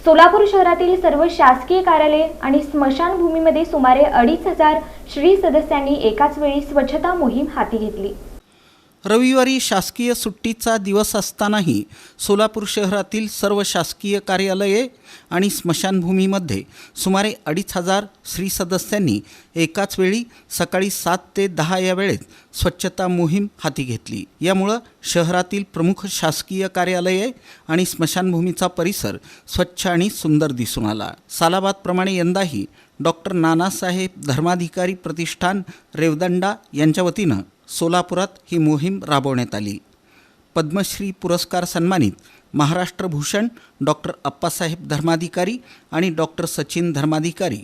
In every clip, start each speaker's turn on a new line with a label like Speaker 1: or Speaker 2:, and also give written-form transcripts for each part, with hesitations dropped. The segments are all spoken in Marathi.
Speaker 1: सोलापूर शहरातील सर्व शासकीय कार्यालये आणि स्मशानभूमीमध्ये सुमारे 2500 श्री सदस्यांनी एकाच वेळी स्वच्छता मोहीम हाती घेतली।
Speaker 2: रविवारी शासकीय सुट्टीचा दिवस असतानाही सोलापूर शहरातील सर्व शासकीय कार्यालये आणि स्मशानभूमीमध्ये सुमारे 2500 श्री सदस्यांनी एकाच वेळी सकाळी 7 ते 10 या वेळेत स्वच्छता मोहीम हाती घेतली। यामुळे शहरातील प्रमुख शासकीय कार्यालये आणि स्मशानभूमीचा परिसर स्वच्छ आणि सुंदर दिसून आला। सालाबादप्रमाणे यंदाही डॉक्टर नानासाहेब धर्माधिकारी प्रतिष्ठान रेवदंडा यांच्या वतीनं सोलापुरात ही मोहीम राबवण्यात आली। पद्मश्री पुरस्कार सन्मानित महाराष्ट्र भूषण डॉक्टर अप्पासाहेब धर्माधिकारी आणि डॉक्टर सचिन धर्माधिकारी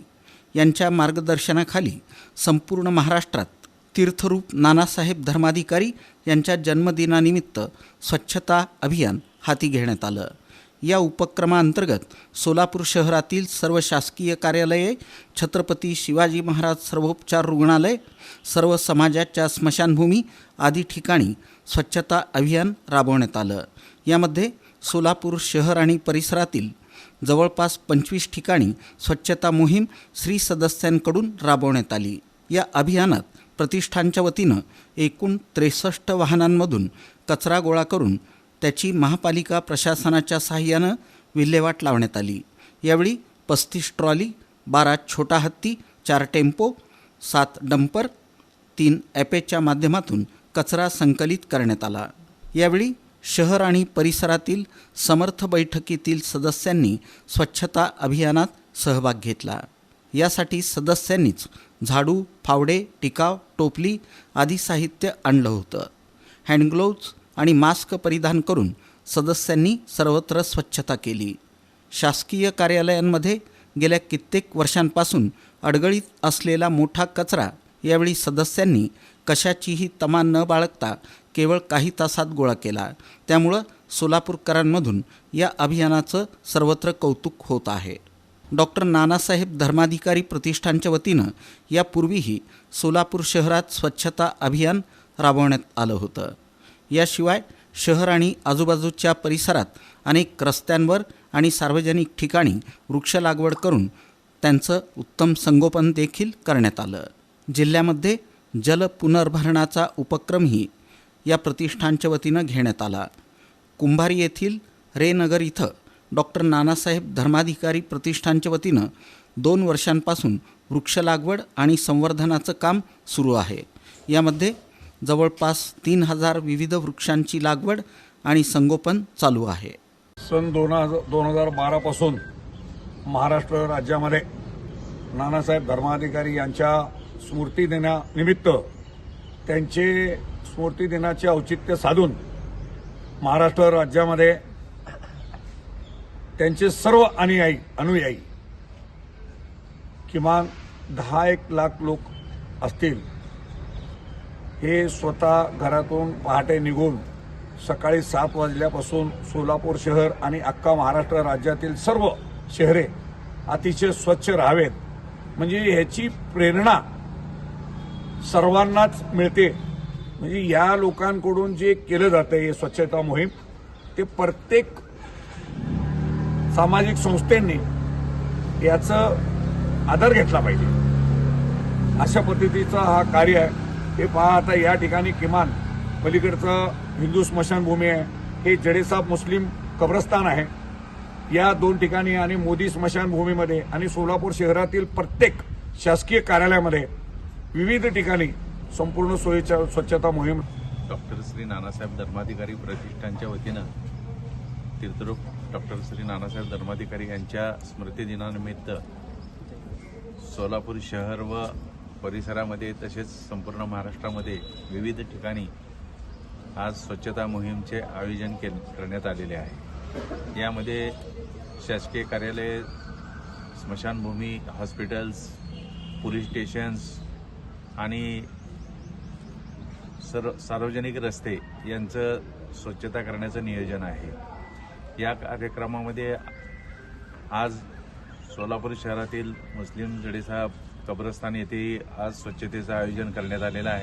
Speaker 2: यांच्या मार्गदर्शनाखाली संपूर्ण महाराष्ट्रात तीर्थरूप नानासाहेब धर्माधिकारी यांच्या जन्मदिनानिमित्त स्वच्छता अभियान हाती घेण्यात आलं। या उपक्रमाअंतर्गत सोलापूर शहरातील सर्व शासकीय कार्यालये, छत्रपती शिवाजी महाराज सर्वोपचार रुग्णालय, सर्व समाजाच्या स्मशानभूमी आदी ठिकाणी स्वच्छता अभियान राबवण्यात आलं। यामध्ये सोलापूर शहर आणि परिसरातील जवळपास 25 ठिकाणी स्वच्छता मोहीम श्री सदस्यांकडून राबवण्यात आली। या अभियानात प्रतिष्ठानच्या वतीनं एकूण 63 वाहनांमधून कचरा गोळा करून त्याची महापालिका प्रशासनाच्या सहाय्यानं विल्हेवाट लावण्यात आली। यावेळी 35 ट्रॉली, 12 छोटा हत्ती, 4 टेम्पो, 7 डंपर, 3 ॲपेच्या माध्यमातून कचरा संकलित करण्यात आला। यावेळी शहर आणि परिसरातील समर्थ बैठकीतील सदस्यांनी स्वच्छता अभियानात सहभाग घेतला। यासाठी सदस्यांनीच झाडू, फावडे, टिकाव, टोपली आदी साहित्य आणलं होतं। हँडग्लोव्ज आणि मास्क परिधान करून सदस्यांनी सर्वत्र स्वच्छता केली। शासकीय कार्यालयांमध्ये गेल्या कित्येक वर्षांपासून अडगळीत असलेला मोठा कचरा यावेळी सदस्यांनी कशाचीही तमा न बाळगता केवळ काही तासात गोळा केला। त्यामुळं सोलापूरकरांमधून या अभियानाचं सर्वत्र कौतुक होत आहे। डॉक्टर नानासाहेब धर्माधिकारी प्रतिष्ठानच्या वतीनं यापूर्वीही सोलापूर शहरात स्वच्छता अभियान राबवण्यात आलं होतं। याशिवाय शहर आणि आजूबाजूच्या परिसरात अनेक रस्त्यांवर आणि सार्वजनिक ठिकाणी वृक्ष लागवड करून त्यांचं उत्तम संगोपन देखील करण्यात आलं। जिल्ह्यामध्ये जल पुनर्भरणाचा उपक्रमही या प्रतिष्ठानच्या वतीनं घेण्यात आला। कुंभारी येथील रेनगर इथं डॉक्टर नानासाहेब धर्माधिकारी प्रतिष्ठानच्या वतीनं 2 वर्षांपासून वृक्ष लागवड आणि संवर्धनाचं काम सुरू आहे। यामध्ये जवळपास 3000 विविध वृक्षांची लागवड आणि संगोपन चालू आहे।
Speaker 3: सन 2012 पासून महाराष्ट्र राज्यामध्ये नानासाहेब धर्माधिकारी यांच्या स्मृती दिनानिमित्त त्यांचे स्मृती दिनाचे औचित्य साधून महाराष्ट्र राज्यामध्ये त्यांचे सर्व अनुयायी किमान 10-1 लाख लोक असतील, हे स्वतः घरातून पहाटे निघून सकाळी 7 वाजल्यापासून सोलापूर शहर आणि अख्खा महाराष्ट्र राज्यातील सर्व शहरे अतिशय स्वच्छ राहावेत, म्हणजे ह्याची प्रेरणा सर्वांनाच मिळते। म्हणजे या लोकांकडून जे केलं जातं हे स्वच्छता मोहीम, ते प्रत्येक सामाजिक संस्थेंनी याचं आदर घेतला पाहिजे। अशा पद्धतीचा हा कार्य आहे। हे पहा, आता या ठिकाणी किमान पलीकडचं हिंदू स्मशानभूमी आहे, हे जडेसाब मुस्लिम कब्रस्तान आहे। या 2 ठिकाणी आणि मोदी स्मशानभूमीमध्ये आणि सोलापूर शहरातील प्रत्येक शासकीय कार्यालयामध्ये विविध ठिकाणी संपूर्ण सोयीच्या स्वच्छता मोहीम
Speaker 4: डॉक्टर श्री नानासाहेब धर्माधिकारी प्रतिष्ठानच्या वतीनं तीर्थरूप डॉक्टर श्री नानासाहेब धर्माधिकारी यांच्या स्मृतिदिनानिमित्त सोलापूर शहर व परिसरामध्ये तसेच संपूर्ण महाराष्ट्रामध्ये विविध ठिकाणी आज स्वच्छता मोहीमचे आयोजन करण्यात आलेले आहे। यामध्ये शासकीय कार्यालय, स्मशानभूमी, हॉस्पिटल्स, पोलीस स्टेशन्स आणि सार्वजनिक रस्ते यांचं स्वच्छता करण्याचं नियोजन आहे। या कार्यक्रमामध्ये आज सोलापूर शहरातील मुस्लिम जडेसाब कब्रस्तान येथे आज स्वच्छतेचं आयोजन करण्यात आलेलं आहे।